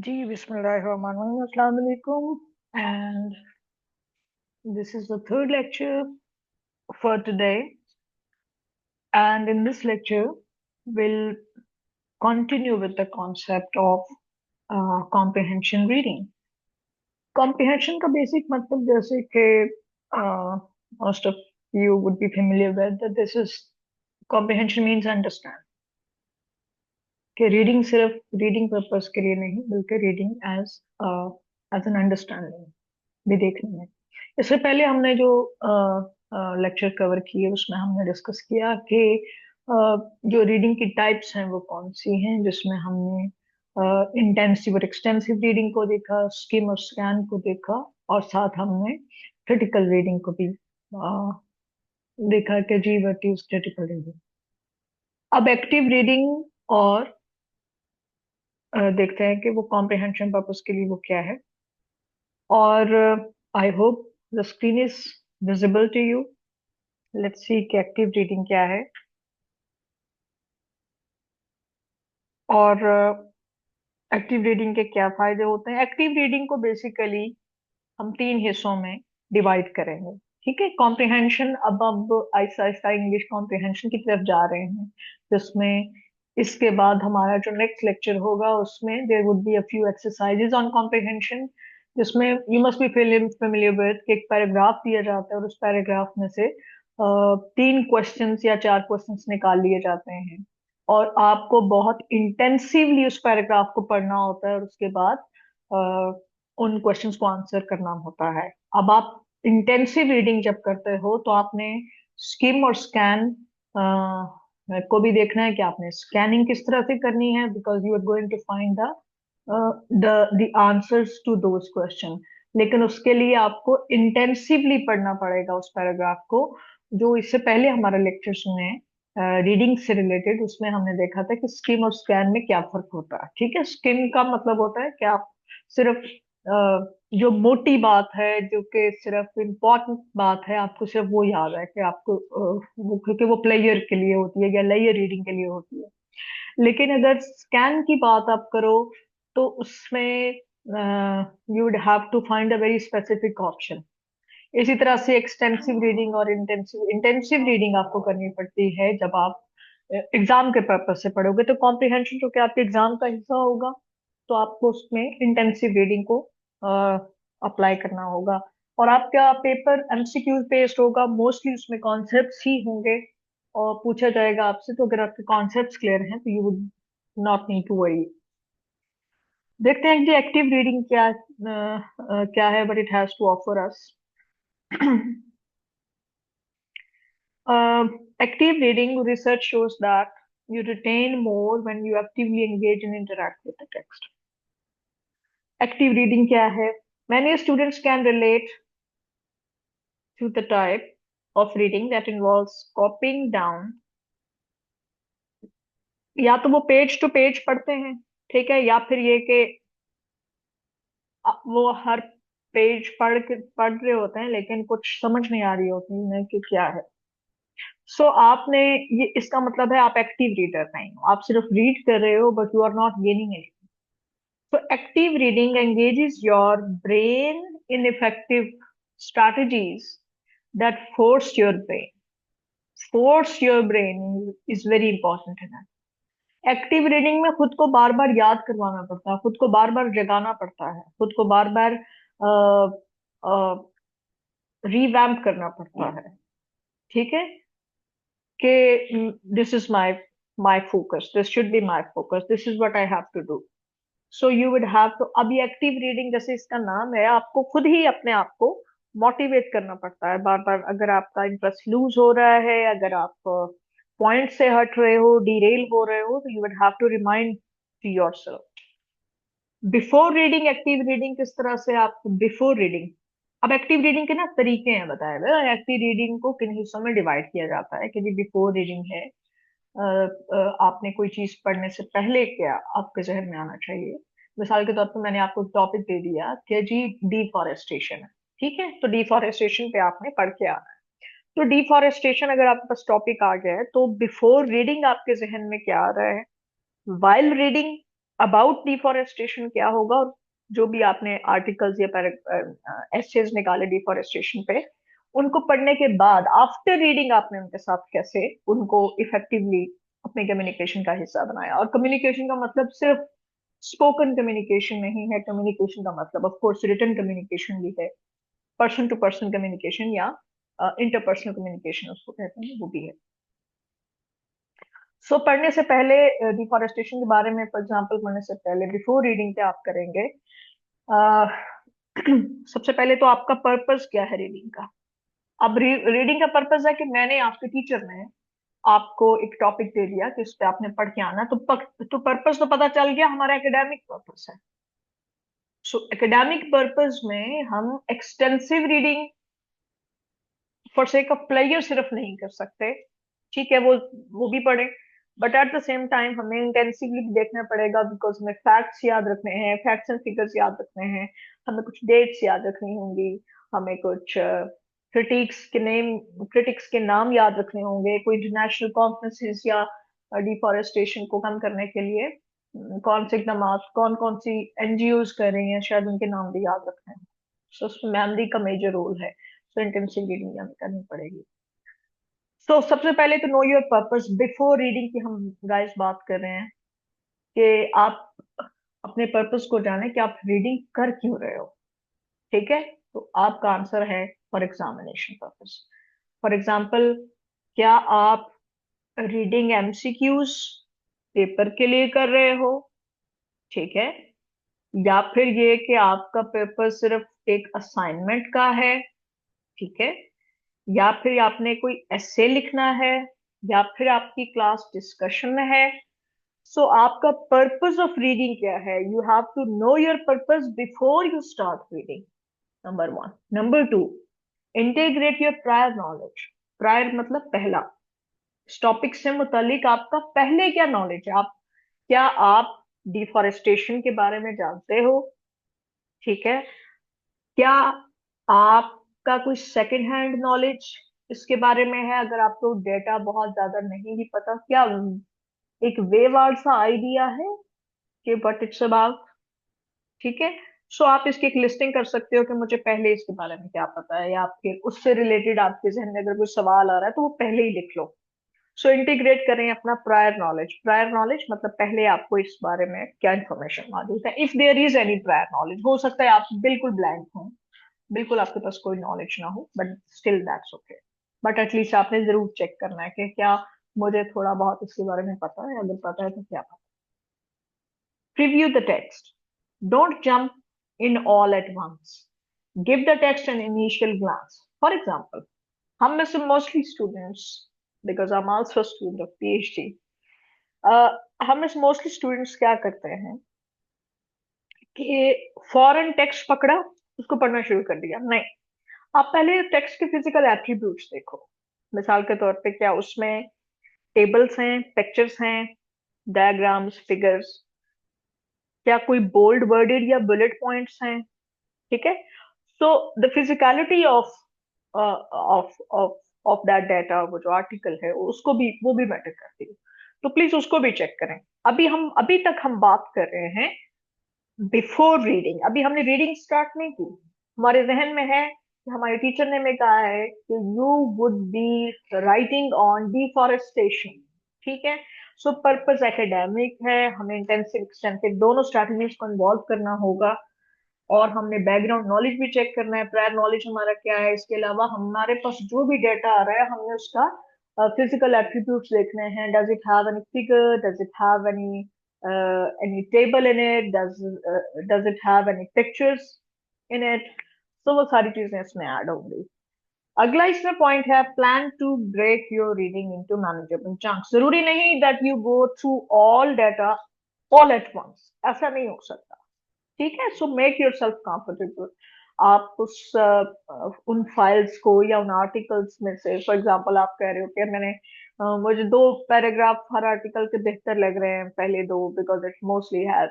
जी बिस्मिल्लाहिर्रहमानिर्रहीम अस्सलाम वालेकुम and this is the third lecture for today, and in this lecture we'll continue with the concept of comprehension reading. Comprehension का basic मतलब जैसे कि most of you would be familiar with that this is comprehension means understand कि reading सिर्फ reading purpose के लिए नहीं बल्कि रीडिंग एज एन अंडरस्टैंडिंग भी देखनी है। इससे पहले हमने जो लेक्चर कवर किए उसमें हमने डिस्कस किया कि जो रीडिंग की टाइप्स हैं वो कौन सी हैं, जिसमें हमने इंटेंसिव और एक्सटेंसिव रीडिंग को देखा, स्किम और स्कैन को देखा, और साथ हमने क्रिटिकल रीडिंग को भी देखा कि जी व्हाट इज क्रिटिकल रीडिंग। अब एक्टिव रीडिंग और देखते हैं कि वो कॉम्प्रिहेंशन पर्पस के लिए वो क्या है। और I hope the screen is visible to you. Let's see कि एक्टिव रीडिंग क्या है और एक्टिव रीडिंग के क्या फायदे होते हैं। एक्टिव रीडिंग को बेसिकली हम तीन हिस्सों में डिवाइड करेंगे। ठीक है, कॉम्प्रिहेंशन। अब आहिस्ता आहिस्ता इंग्लिश कॉम्प्रिहेंशन की तरफ जा रहे हैं, जिसमें इसके बाद हमारा जो नेक्स्ट लेक्चर होगा उसमें there would be a few exercises on comprehension, जिसमें you must be familiar with कि एक पैराग्राफ दिया जाता है और उस पैराग्राफ में से तीन क्वेश्चंस या चार क्वेश्चंस निकाल लिए जाते हैं और आपको बहुत इंटेंसिवली उस पैराग्राफ को पढ़ना होता है और उसके बाद उन क्वेश्चंस को आंसर करना होता है। अब आप इंटेंसिव रीडिंग जब करते हो तो आपने स्किम और स्कैन को भी देखना है कि आपने स्कैनिंग किस तरह से करनी है, because you are going to find the answers to those question. लेकिन उसके लिए आपको इंटेंसिवली पढ़ना पड़ेगा उस पैराग्राफ को। जो इससे पहले हमारा लेक्चर सुने रीडिंग से रिलेटेड, उसमें हमने देखा था कि स्किम और स्कैन में क्या फर्क होता है। ठीक है, स्किम का मतलब होता है कि आप सिर्फ जो मोटी बात है, जो कि सिर्फ इम्पोर्टेंट बात है, आपको सिर्फ वो याद है कि आपको वो, क्योंकि वो प्लेयर के लिए होती है या लेयर रीडिंग के लिए होती है। लेकिन अगर स्कैन की बात आप करो तो उसमें you would have to find a very specific option. इसी तरह से एक्सटेंसिव रीडिंग और इंटेंसिव इंटेंसिव रीडिंग आपको करनी पड़ती है जब आप एग्जाम के पर्पज से पढ़ोगे। तो कॉम्प्रिहेंशन जो कि आपके एग्जाम का हिस्सा होगा, तो आपको उसमें इंटेंसिव रीडिंग को अप्लाई करना होगा। और आपका पेपर एमसीक्यू बेस्ड होगा, मोस्टली उसमें कॉन्सेप्ट्स ही होंगे और पूछा जाएगा आपसे। तो अगर आपके कॉन्सेप्ट्स क्लियर हैं तो you would not need to worry. देखते हैं कि एक्टिव रीडिंग क्या है, but it has to offer us. Active reading research shows that you retain more when you actively engage and interact with the text. Active reading क्या है? Many students can relate to the type of reading that involves copying down। या तो वो page to page पढ़ते हैं, ठीक है, या फिर ये कि वो हर पेज पढ़ रहे होते हैं लेकिन कुछ समझ नहीं आ रही होती उन्हें कि क्या है। सो आपने ये, इसका मतलब है आप एक्टिव रीडर नहीं हो, आप सिर्फ रीड कर रहे हो but you are not gaining any. So active reading engages your brain in effective strategies that force your brain. Force your brain is very important in that. Active reading में खुद को बार बार याद करवाना पड़ता है, खुद को बार बार जगाना पड़ता है, खुद को बार बार रिवैम्प करना पड़ता है। ठीक है कि this is my my focus, this should be my focus, this is what I have to do. So you would have to, अभी एक्टिव रीडिंग जैसे इसका नाम है, आपको खुद ही अपने आप को मोटिवेट करना पड़ता है बार बार। अगर आपका इंटरेस्ट लूज हो रहा है, अगर आप पॉइंट से हट रहे हो, डिरेल हो रहे हो, तो you would have to remind to yourself before reading. Active reading किस तरह से आप बिफोर रीडिंग, अब एक्टिव रीडिंग के ना तरीके हैं बताए हुए। एक्टिव रीडिंग को किन हिस्सों में डिवाइड किया जाता है कि जी बिफोर रीडिंग है, आपने कोई चीज पढ़ने से पहले क्या आपके जहन में आना चाहिए। मिसाल के तौर पर मैंने आपको टॉपिक दे दिया कि जी डिफॉरेस्टेशन है, ठीक है, तो डिफॉरेस्टेशन पे आपने पढ़ के आना है। तो डिफॉरेस्टेशन अगर आपके पास टॉपिक आ गया है तो बिफोर रीडिंग आपके जहन में क्या आ रहा है? वाइल रीडिंग अबाउट डिफॉरेस्टेशन क्या होगा, और जो भी आपने आर्टिकल्स या एसेज निकाले डिफॉरेस्टेशन पे, उनको पढ़ने के बाद आफ्टर रीडिंग आपने उनके साथ कैसे उनको इफेक्टिवली अपने कम्युनिकेशन का हिस्सा बनाया। और कम्युनिकेशन का मतलब सिर्फ स्पोकन कम्युनिकेशन नहीं है, कम्युनिकेशन का मतलब ऑफ कोर्स रिटन कम्युनिकेशन भी है, पर्सन टू पर्सन कम्युनिकेशन या इंटरपर्सनल कम्युनिकेशन उसको कहते हैं, वो भी है। सो पढ़ने से पहले, डिफॉरेस्टेशन के बारे में फॉर एग्जांपल पढ़ने से पहले बिफोर रीडिंग क्या आप करेंगे, अ, सबसे पहले तो आपका पर्पस क्या है रीडिंग का। अब रीडिंग का पर्पस है कि मैंने, आपके टीचर ने आपको एक टॉपिक दे दिया कि इस पे आपने पढ़ के आना, तो पर्पस तो पता चल गया, हमारा एकेडमिक पर्पस है। सो एकेडमिक पर्पस में हम extensive reading for sake of pleasure सिर्फ नहीं कर सकते, ठीक है, वो भी पढ़ें, but at the same time हमें इंटेंसिवली भी देखना पड़ेगा, बिकॉज हमें फैक्ट्स याद रखने हैं, फैक्ट्स एंड फिगर्स याद रखने हैं, हमें कुछ डेट्स याद रखनी होंगी, हमें कुछ क्रिटिक्स के नाम याद रखने होंगे, कोई इंटरनेशनल कॉन्फ्रेंसेस या डिफॉरेस्टेशन को कम करने के लिए कौन से इकदाम, कौन कौन सी एनजीओज कर रही हैं, शायद उनके नाम भी याद रखने हैं। सो उसमें मेमोरी का मेजर रोल है, तो इंटेंसिव रीडिंग हमें करनी पड़ेगी। सो सबसे पहले तो no your purpose before reading की हम गाइस बात कर रहे हैं, कि आप अपने पर्पस को जाने कि आप रीडिंग कर क्यों रहे हो, ठीक है। तो आपका आंसर है for examination purpose. For example, क्या आप रीडिंग एमसीक्यूज पेपर के लिए कर रहे हो, ठीक है, या फिर ये कि आपका पेपर सिर्फ एक असाइनमेंट का है, ठीक है, या फिर आपने कोई एसे लिखना है, या फिर आपकी क्लास डिस्कशन है। सो आपका पर्पस ऑफ रीडिंग क्या है, you have to know your purpose before you start reading, number one. Number two, integrate your prior knowledge. Prior मतलब पहला, इस टॉपिक से मुतालिक आपका पहले क्या नॉलेज है, आप क्या आप डिफॉरेस्टेशन के बारे में जानते हो, ठीक है, क्या आपका कोई सेकंड हैंड नॉलेज इसके बारे में है, अगर आपको डेटा बहुत ज्यादा नहीं भी पता, क्या एक वेवार्ड सा आइडिया है कि व्हाट इट्स अबाउट, ठीक है। सो आप इसकी एक लिस्टिंग कर सकते हो कि मुझे पहले इसके बारे में क्या पता है, या आपके उससे रिलेटेड आपके जहन में अगर कोई सवाल आ रहा है तो वो पहले ही लिख लो। सो इंटीग्रेट करें अपना प्रायर नॉलेज। प्रायर नॉलेज मतलब पहले आपको इस बारे में क्या इंफॉर्मेशन मौजूद है, if there is any prior knowledge. हो सकता है आप बिल्कुल ब्लैंक हो, बिल्कुल आपके पास कोई नॉलेज ना हो, but still that's okay, but at least आपने जरूर चेक करना है कि क्या मुझे थोड़ा बहुत इसके बारे में पता है, अगर पता है तो क्या पता। Preview the text, don't jump in all at once, give the text an initial glance. For example, हम में से mostly students, because I am also student of PhD, हम में से मोस्टली स्टूडेंट्स क्या करते हैं कि फॉरेन टेक्स्ट पकड़ा, उसको पढ़ना शुरू कर दिया। नहीं, आप पहले टेक्स्ट के फिजिकल एट्रीब्यूट्स देखो। मिसाल के तौर पे क्या उसमें टेबल्स हैं, पिक्चर्स हैं, डायग्राम्स, फिगर्स, क्या कोई बोल्ड वर्डेड या बुलेट पॉइंट्स हैं, ठीक है। So the physicality of of of of that data, वो जो आर्टिकल है उसको भी, वो भी मैटर करती है, तो प्लीज उसको भी चेक करें। अभी तक हम बात कर रहे हैं बिफोर रीडिंग, अभी हमने रीडिंग स्टार्ट नहीं की। हमारे जहन में है कि हमारे टीचर ने हमें कहा है कि you would be writing on deforestation, ठीक है। सो पर्पस एकेडमिक है, हमें इंटेंसिव एक्सटेंसिव दोनों स्ट्रैटेजीज को इन्वॉल्व करना होगा, और हमने बैकग्राउंड नॉलेज भी चेक करना है, प्रायर नॉलेज हमारा क्या है, इसके अलावा हमारे पास जो भी डेटा आ रहा है हमने उसका फिजिकल एट्रीब्यूट्स देखने हैं। Does it have any figure, does it have any table in it, does it have any pictures in it. तो वो सारी चीजें इसमें ऐड होंगी। अगला इसमें पॉइंट है, plan to break your reading into manageable chunks. जरूरी नहीं that you go through all data all at once, ऐसा नहीं हो सकता, ठीक है। So make yourself comfortable. आप उन फाइल्स को या उन आर्टिकल्स में से, फॉर एग्जांपल आप कह रहे हो कि मुझे दो पैराग्राफ हर आर्टिकल के बेहतर लग रहे हैं, पहले दो, because it mostly has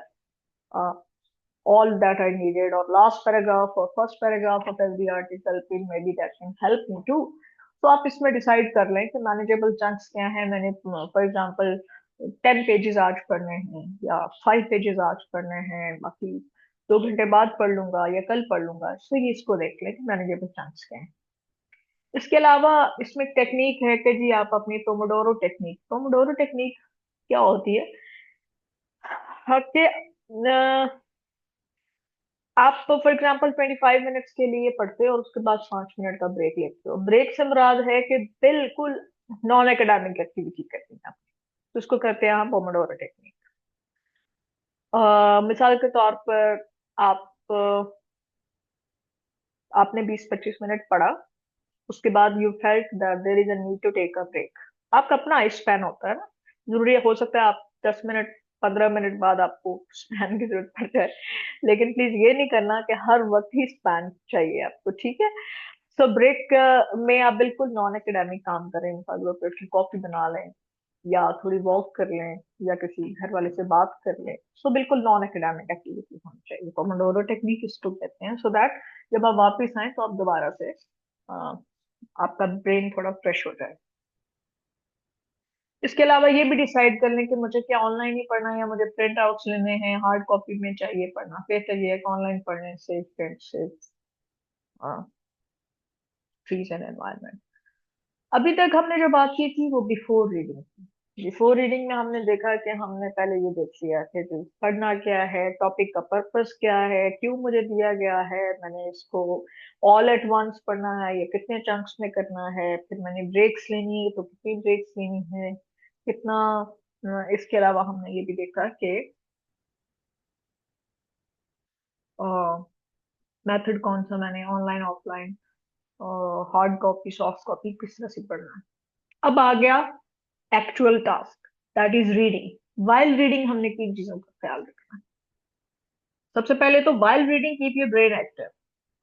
all that I needed, or last paragraph or first paragraph of every article, फिर maybe that can help me too. तो आप इसमें डिसाइड कर लें कि मैनेजेबल चंक्स क्या है। मैंने फॉर एग्जांपल 10 पेजेस आज पढ़ने हैं या 5 पेजेस आज पढ़ने हैं, बाकी 2 घंटे बाद पढ़ लूंगा या कल पढ़ लूंगा, तो ये इसको देख लें कि मैनेजेबल चंक्स क्या है। इसके अलावा इसमें टेक्निक है कि जी आप अपनी पोमोडोरो टेक्निक क्या होती है, कि आप फॉर एग्जाम्पल 25 मिनट्स के लिए पढ़ते हो और उसके बाद 5 मिनट का ब्रेक लेते हो। ब्रेक से मुराद है कि बिल्कुल नॉन एकेडमिक एक्टिविटी करनी है आपको, तो उसको कहते हैं हम पोमोडोरो टेक्निक। मिसाल के तौर पर आप आपने 20-25 मिनट पढ़ा, उसके बाद you felt that there is a need to take a break. आपका अपना आई स्पैन होता है ना, जरूरी हो सकता है आप 10 मिनट 15 मिनट बाद आपको स्पैन की जरूरत पड़ जाए, लेकिन प्लीज ये नहीं करना कि हर वक्त ही स्पैन चाहिए आपको, ठीक है। सो ब्रेक में आप बिल्कुल नॉन एकेडमिक काम करें, कॉफी बना लें या थोड़ी वॉक कर लें या किसी घर वाले से बात कर लें। सो बिल्कुल नॉन एकेडमिक एक्टिविटी होनी चाहिए, पोमोडोरो टेक्निक इसको कहते हैं, सो दैट जब आप वापस आए तो आप दोबारा से आपका ब्रेन थोड़ा फ्रेश हो जाए। इसके अलावा ये भी डिसाइड कर लें कि मुझे क्या ऑनलाइन ही पढ़ना है या मुझे प्रिंट आउट्स लेने हैं, हार्ड कॉपी में चाहिए पढ़ना, बेहतर ये है कि ऑनलाइन पढ़ने से प्रिंट से फीस एंड एनवायरनमेंट। अभी तक हमने जो बात की थी वो बिफोर रीडिंग थी। बिफोर रीडिंग में हमने देखा कि हमने पहले ये देख लिया कि जो पढ़ना क्या है, टॉपिक का पर्पस क्या है, क्यों मुझे दिया गया है, मैंने इसको ऑल एट वंस पढ़ना है या कितने चंक्स में करना है, फिर मैंने ब्रेक्स लेनी है तो कितनी ब्रेक्स लेनी है, कितना। इसके अलावा हमने ये भी देखा कि मेथड कौन सा मैंने online offline, hard copy soft copy किस तरह से पढ़ना है। अब आ गया actual task, that is reading. While reading हमने किन चीजों का ख्याल रखना है। सबसे पहले तो while reading keep your brain active.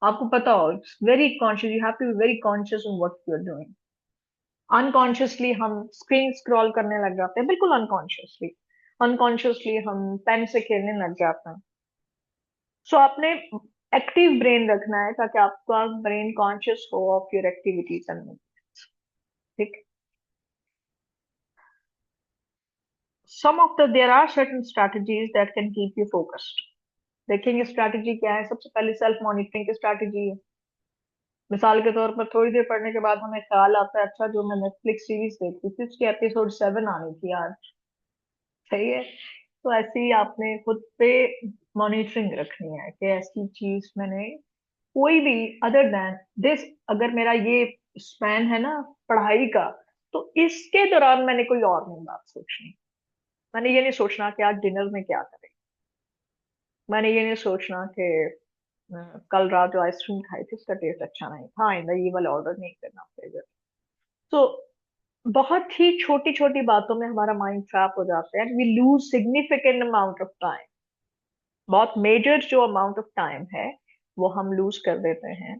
आपको पता हो, it's very conscious, you have to be very conscious on what you are doing. Unconsciously हम स्क्रीन स्क्रॉल करने लग जाते हैं, बिल्कुल अनकॉन्शियसली। अनकॉन्शियसली हम पेन से खेलने लग जाते हैं। सो आपने एक्टिव ब्रेन रखना है ताकि आपका ब्रेन कॉन्शियस हो ऑफ योर एक्टिविटीज एंड, ठीक। some of the there are certain strategies that can keep you focused। देखेंगे स्ट्रैटेजी क्या है। सबसे पहले सेल्फ मॉनिटरिंग की स्ट्रैटेजी है। मिसाल के तौर पर थोड़ी देर पढ़ने के बाद हमें ख्याल आता है, अच्छा जो मैं नेटफ्लिक्स सीरीज देखती थी उसकी एपिसोड 7 आनी थी आज, सही है। तो ऐसे ही आपने खुद पे मॉनिटरिंग रखनी है कि ऐसी चीज मैंने कोई भी अदर देन दिस, अगर मेरा ये स्पैन है ना पढ़ाई का, तो इसके दौरान मैंने कोई और नहीं बात सोचनी। मैंने ये नहीं सोचना कि आज डिनर में क्या करें, मैंने ये नहीं सोचना कि कल रात जो आइसक्रीम खाई थी उसका टेस्ट अच्छा नहीं था, आइंदा ये वाला ऑर्डर नहीं करना पड़ेगा। तो बहुत ही छोटी छोटी बातों में हमारा माइंड ट्रैप हो जाता है and we lose significant amount of time. बहुत मेजर जो अमाउंट ऑफ टाइम है वो हम लूज कर देते हैं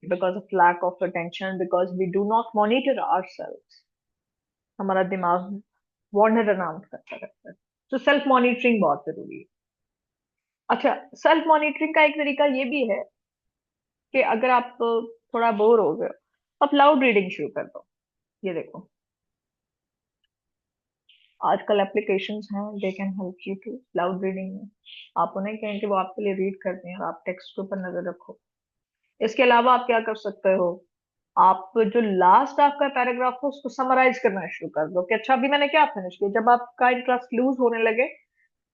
because of lack of attention, because we do not monitor ourselves. हमारा दिमाग वॉन्डर अराउंड करता रहता है। तो सेल्फ मॉनिटरिंग बहुत जरूरी है। अच्छा, सेल्फ मॉनिटरिंग का एक तरीका ये भी है कि अगर आप थोड़ा बोर हो गए, आप लाउड रीडिंग शुरू कर दो। ये देखो, आजकल एप्लीकेशंस हैं, they can help you to loud reading में। आप उन्हें कहें कि वो आपके लिए रीड करते हैं और आप टेक्स्ट के ऊपर नजर रखो। इसके अलावा आप क्या कर सकते हो, आप जो लास्ट आपका पैराग्राफ हो उसको समराइज करना शुरू कर दो कि अच्छा अभी मैंने क्या फिनिश किया। जब आपका इंटरेस्ट लूज होने लगे,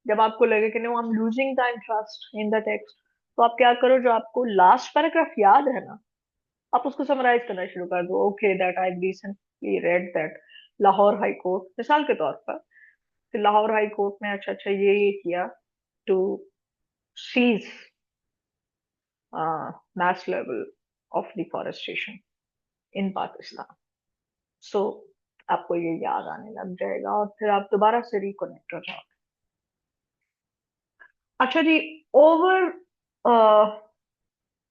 जब आपको लगे कि no I am losing the interest in the text, तो आप क्या करो, जो आपको लास्ट पैराग्राफ याद है ना, आप उसको समराइज करना शुरू कर दो। Okay, that I recently read that Lahore high court, मिसाल के तौर पर, कि लाहौर हाई कोर्ट ने अच्छा अच्छा ये किया to cease mass level of deforestation in Pakistan. So आपको ये याद आने लग जाएगा और फिर आप दोबारा से रिकनेक्ट हो जाओगे। अच्छा जी, ओवर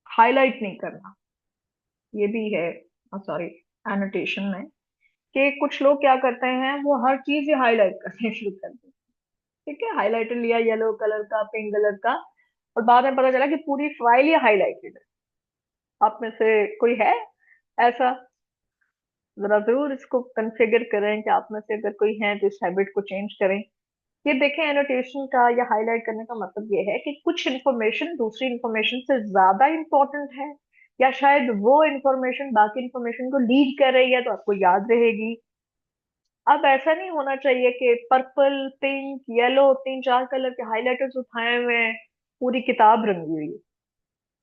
हाईलाइट नहीं करना, ये भी है सॉरी एनोटेशन में, कि कुछ लोग क्या करते हैं वो हर चीज हाईलाइट करने शुरू कर देते हैं। ठीक है, हाईलाइटर लिया येलो कलर का, पिंक कलर का, और बाद में पता चला कि पूरी फाइल ही हाईलाइटेड है। आप में से कोई है ऐसा? जरा जरूर इसको कन्फिगर करें कि आप में से अगर कोई है तो इस हैबिट को चेंज करें। ये देखें, एनोटेशन का या हाईलाइट करने का मतलब ये है कि कुछ इन्फॉर्मेशन दूसरी इन्फॉर्मेशन से ज्यादा इंपॉर्टेंट है, या शायद वो इन्फॉर्मेशन बाकी इन्फॉर्मेशन को लीड कर रही है तो आपको याद रहेगी। अब ऐसा नहीं होना चाहिए कि पर्पल, पिंक, येलो, तीन चार कलर के हाइलाइटर्स उठाए हुए हैं, पूरी किताब रंगी हुई है।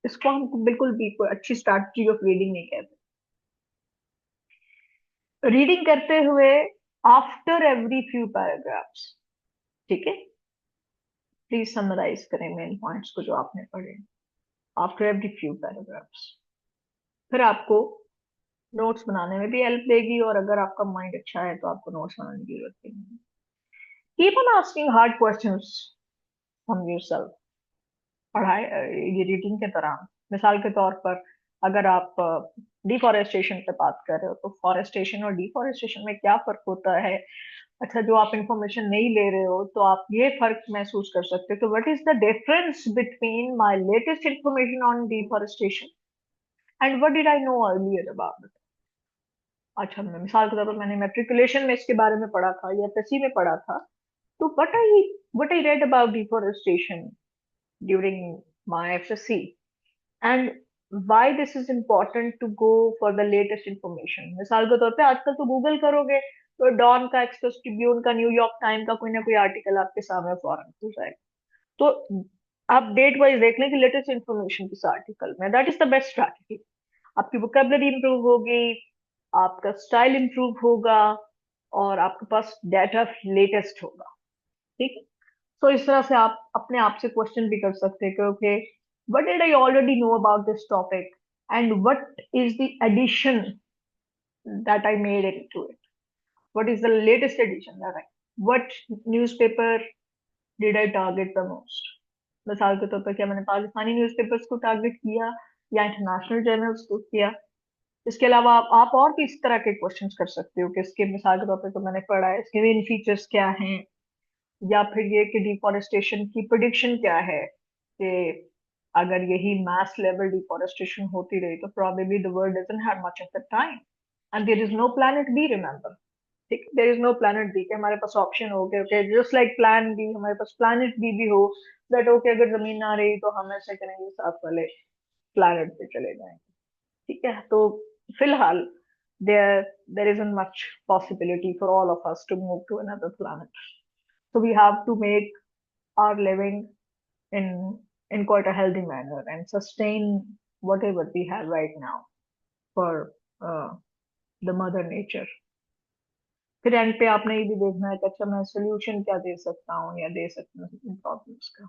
इसको हम बिल्कुल भी कोई अच्छी स्ट्रैटेजी ऑफ रीडिंग नहीं कहते। रीडिंग करते हुए आफ्टर एवरी फ्यू पैराग्राफ्स, ठीक है, प्लीज समराइज करें मेन पॉइंट्स को जो आपने पढ़े आफ्टर एवरी फ्यू पैराग्राफ्स। फिर आपको नोट्स बनाने में भी हेल्प देगी, और अगर आपका माइंड अच्छा है तो आपको नोट्स बनाने की जरूरत नहीं। Keep on asking hard questions from yourself पढ़ाई ये रीडिंग के दौरान। मिसाल के तौर पर, अगर आप डिफॉरेस्टेशन पे बात कर रहे हो तो फॉरेस्टेशन और डिफॉरेस्टेशन में क्या फर्क होता है। अच्छा, जो आप इंफॉर्मेशन नहीं ले रहे हो तो आप ये फर्क महसूस कर सकते हो कि what is the difference between my latest information on deforestation and what did I know earlier about it. अच्छा, मैं मिसाल के तौर पर मैंने मेट्रिकुलेशन में इसके बारे में पढ़ा था या एफएससी में पढ़ा था, तो what I read about deforestation during my FSC, and why this is important to go for the latest information। मिसाल के तौर पे आजकल तो गूगल करोगे तो डॉन का, एक्सप्रेस ट्रिब्यून का, न्यूयॉर्क टाइम का कोई ना कोई आर्टिकल आपके सामने फौरन खुल जाएगा। तो आप डेट वाइज देख लें कि लेटेस्ट इंफॉर्मेशन किस आर्टिकल में। That is the best strategy. आपकी वोकेबलरी इंप्रूव होगी, आपका स्टाइल इंप्रूव होगा, और आपके पास डाटा लेटेस्ट होगा। ठीक है। तो इस तरह से आप अपने आप से क्वेश्चन भी कर सकते हैं कि okay, what did I already know about this topic and what is the edition that I made into it, what is the latest edition that I, what newspaper did I target the most. मिसाल के तौर पर, क्या मैंने Pakistani newspapers को target किया या international journals को किया। इसके अलावा आप और भी इस तरह के क्वेश्चंस कर सकते हो कि इसके मिसाल के तौर पर, तो मैंने पढ़ा है इसके मेन फीचर्स क्या हैं, या फिर ये कि डिफॉरेस्टेशन की प्रिडिक्शन क्या है, कि अगर यही मास लेवल डिफॉरेस्टेशन होती रही तो probably the world doesn't have much of the time and there is no planet B, remember. ठीक, there is no planet B, कि हमारे पास ऑप्शन हो गए, okay, just like plan B हमारे पास प्लैनेट बी भी हो, दैट ओके अगर जमीन ना रही तो हम ऐसे करेंगे, साथ वाले प्लैनेट पे चले जाएंगे। ठीक है, तो फिलहाल there there isn't much possibility for all of us to move to another planet, so we have to make our living in in quite a healthy manner and sustain whatever we have right now for uh, the mother nature। फिर and पे आपने ये भी देखना है कि अच्छा, मैं सोल्यूशन क्या दे सकता हूँ या दे सकता हूँ इन प्रॉब्लम्स का।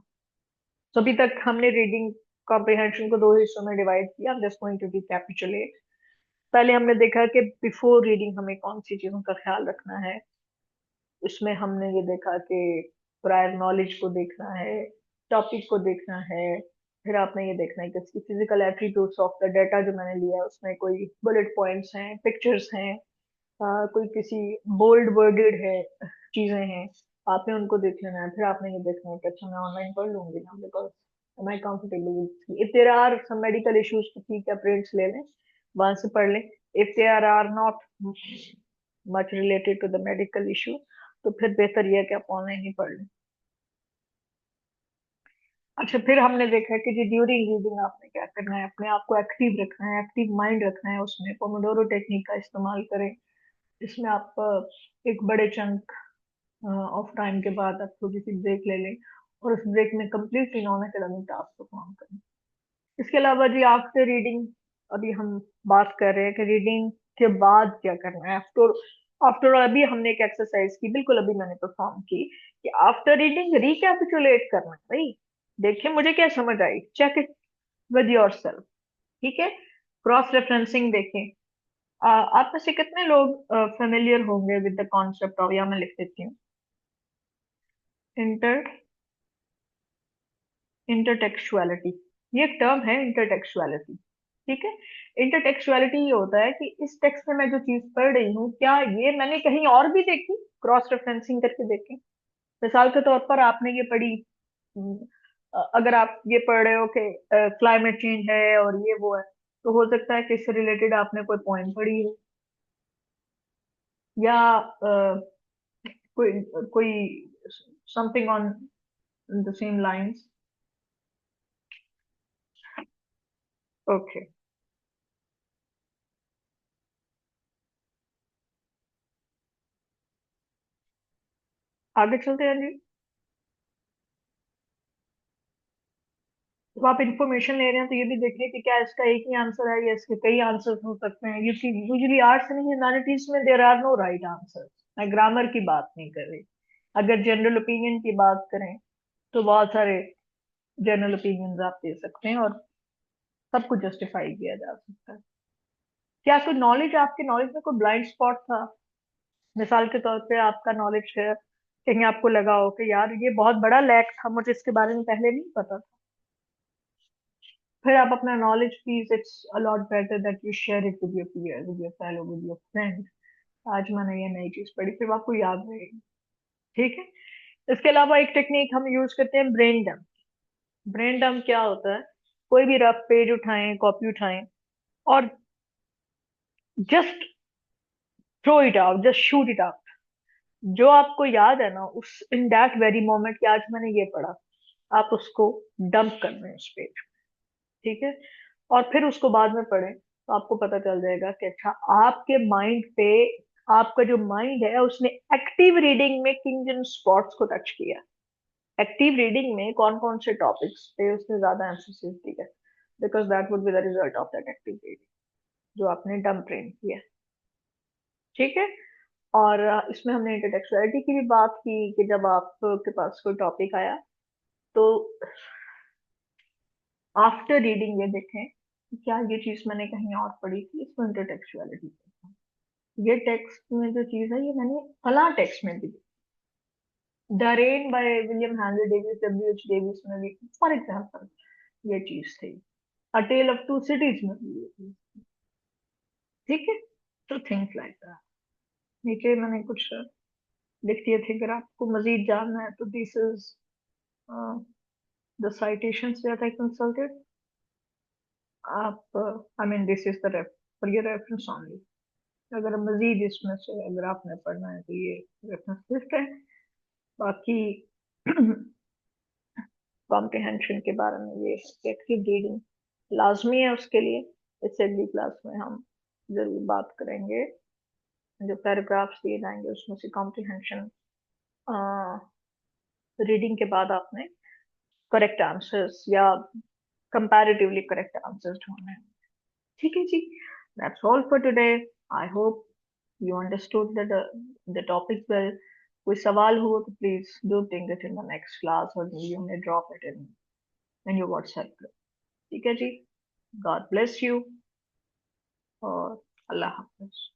तो अभी तक हमने रीडिंग कॉम्प्रिहेंशन को दो हिस्सों में डिवाइड किया। I'm just going to recapitulate। पहले हमने देखा कि बिफोर रीडिंग हमें कौन सी चीजों का ख्याल रखना है। उसमें हमने ये देखा कि प्रायर नॉलेज को देखना है, टॉपिक को देखना है। फिर आपने ये देखना है कि इसकी physical attributes of the data जो मैंने लिया है उसमें कोई बुलेट पॉइंट्स हैं, पिक्चर्स हैं, कोई किसी बोल्ड वर्डेड है, चीजें हैं, आपने उनको देख लेना है। फिर आपने ये देखना है कि अच्छा, मैं ऑनलाइन पढ़ लूंगी ना, because am I comfortable. If there are some medical issues तो ठीक है, प्रिंट्स ले लें, वहां से पढ़ लें। If there are not much related to the medical issue तो फिर बेहतर यह है कि आप ऑनलाइन ही पढ़ लें। अच्छा, फिर हमने देखा कि जी ड्यूरिंग रीडिंग आपने क्या करना है, अपने आप को एक्टिव रखना है, एक्टिव माइंड रखना है। उसमें पोमोडोरो टेक्निक का इस्तेमाल करें, इसमें आप एक बड़े चंक ऑफ टाइम के बाद आप थोड़ी सी ब्रेक ले लें और उस ब्रेक में completely non academic task perform करें। इसके अलावा जी आफ्टर रीडिंग, अभी हम बात कर रहे हैं कि रीडिंग के बाद क्या करना है। आफ्टर आफ्टर अभी हमने एक एक्सरसाइज की, बिल्कुल अभी मैंने परफॉर्म की, कि आफ्टर रीडिंग रिकैपिचुलेट करना है भाई। देखिए मुझे क्या समझ आई, check it with yourself. ठीक है, क्रॉस रेफरेंसिंग देखें। आप में से कितने लोग फेमिलियर होंगे विद द कॉन्सेप्ट ऑफ, या मैं लिख देती हूँ, इंटर इंटरटेक्सुअलिटी। ये एक टर्म है, इंटरटेक्सुअलिटी। ठीक है, इंटरटेक्सुअलिटी ये होता है कि इस टेक्स्ट में मैं जो चीज पढ़ रही हूँ, क्या ये मैंने कहीं और भी देखी, क्रॉस रेफरेंसिंग करके देखें। मिसाल के तौर पर आपने ये पढ़ी, हम्म, अगर आप ये पढ़ रहे हो कि क्लाइमेट चेंज है और ये वो है, तो हो सकता है कि इससे रिलेटेड आपने कोई पॉइंट पढ़ी हो, या कोई कोई something on the same lines? Okay, आगे चलते हैं जी। जब आप इंफॉर्मेशन ले रहे हैं तो ये भी देखिए कि क्या इसका एक ही आंसर है या इसके कई आंसर्स हो सकते हैं। यूजुअली आर्ट्स एंड ह्यूमैनिटीज में there are no right answers. मैं ग्रामर की बात नहीं कर रही। अगर जनरल ओपिनियन की बात करें तो बहुत सारे जनरल ओपिनियंस आप दे सकते हैं और सबको जस्टिफाई किया जा सकता है। क्या कोई नॉलेज, आपके नॉलेज में कोई ब्लाइंड स्पॉट था? मिसाल के तौर पे आपका नॉलेज है, कहीं आपको लगा हो कि यार ये बहुत बड़ा लैक था, मुझे इसके बारे में पहले नहीं पता था। फिर आप अपना knowledge, please, it's a lot better that you share it with your peer, with your fellow, with your friend. आज मैंने ये नई चीज पढ़ी, फिर वो आपको याद रहेगी। ठीक है। इसके अलावा एक टेक्निक हम यूज करते हैं, ब्रेन डंप। ब्रेन डंप क्या होता है? कोई भी रफ पेज उठाएं, कॉपी उठाएं और just throw it out, just shoot it out. जो आपको याद है ना, उस इन दैट वेरी मोमेंट कि आज मैंने ये पढ़ा, आप उसको डंप कर रहे हैं उस पेज। ठीक है। और फिर उसको बाद में पढ़ें तो आपको पता चल जाएगा कि अच्छा, आपके माइंड पे, आपका जो माइंड है उसने एक्टिव रीडिंग में किन किन स्पॉट्स को टच किया। एक्टिव रीडिंग में कौन कौन से टॉपिक्स पे उसने ज्यादा एम्फोसिस दिया, because that would be the result of that active reading जो आपने डंप ट्रेन किया। ठीक है। और इसमें हमने इंटेलेक्चुअलिटी की भी बात की कि जब आपके पास कोई टॉपिक आया तो आफ्टर रीडिंग ये देखें कि क्या ये चीज मैंने कहीं और पढ़ी थी, इसको इंटेलेक्चुअलिटी। ये टेक्स्ट में जो चीज है ये मैंने फला टेक्स्ट में भी, the rain by William Henry Davis, W H Davis में भी, फॉर एग्जाम्पल, ये चीज थी। अ टेल ऑफ टू सिटीज में भी ये थी। ठीक है। तो थिंग्स लाइक दैट। नीचे मैंने कुछ लिख दिए थे, अगर आपको मजीद जानना है तो this is the citations that I consulted. आप, I mean this is the ref for your reference only. अगर मजीद इसमें से अगर आपने पढ़ना है तो ये रेफरेंस लिस्ट है। बाकी कॉम्प्रिहेंशन के बारे में ये एक्टिव रीडिंग लाजमी है उसके लिए। इस अगली क्लास में हम जरूर बात करेंगे। जो पैराग्राफ्स दिए जाएंगे उसमें से कॉम्प्रिहेंशन रीडिंग के बाद आपने करेक्ट आंसर्स या कंपैरेटिवली करेक्ट आंसर्स ढूंढने हैं। ठीक है जी। That's all for today. I hope you understood the topic well. कोई सवाल हो तो please do think it in the next class, और you may drop it in your WhatsApp group. ठीक है जी। गॉड ब्लेस यू और अल्लाह हाफिज।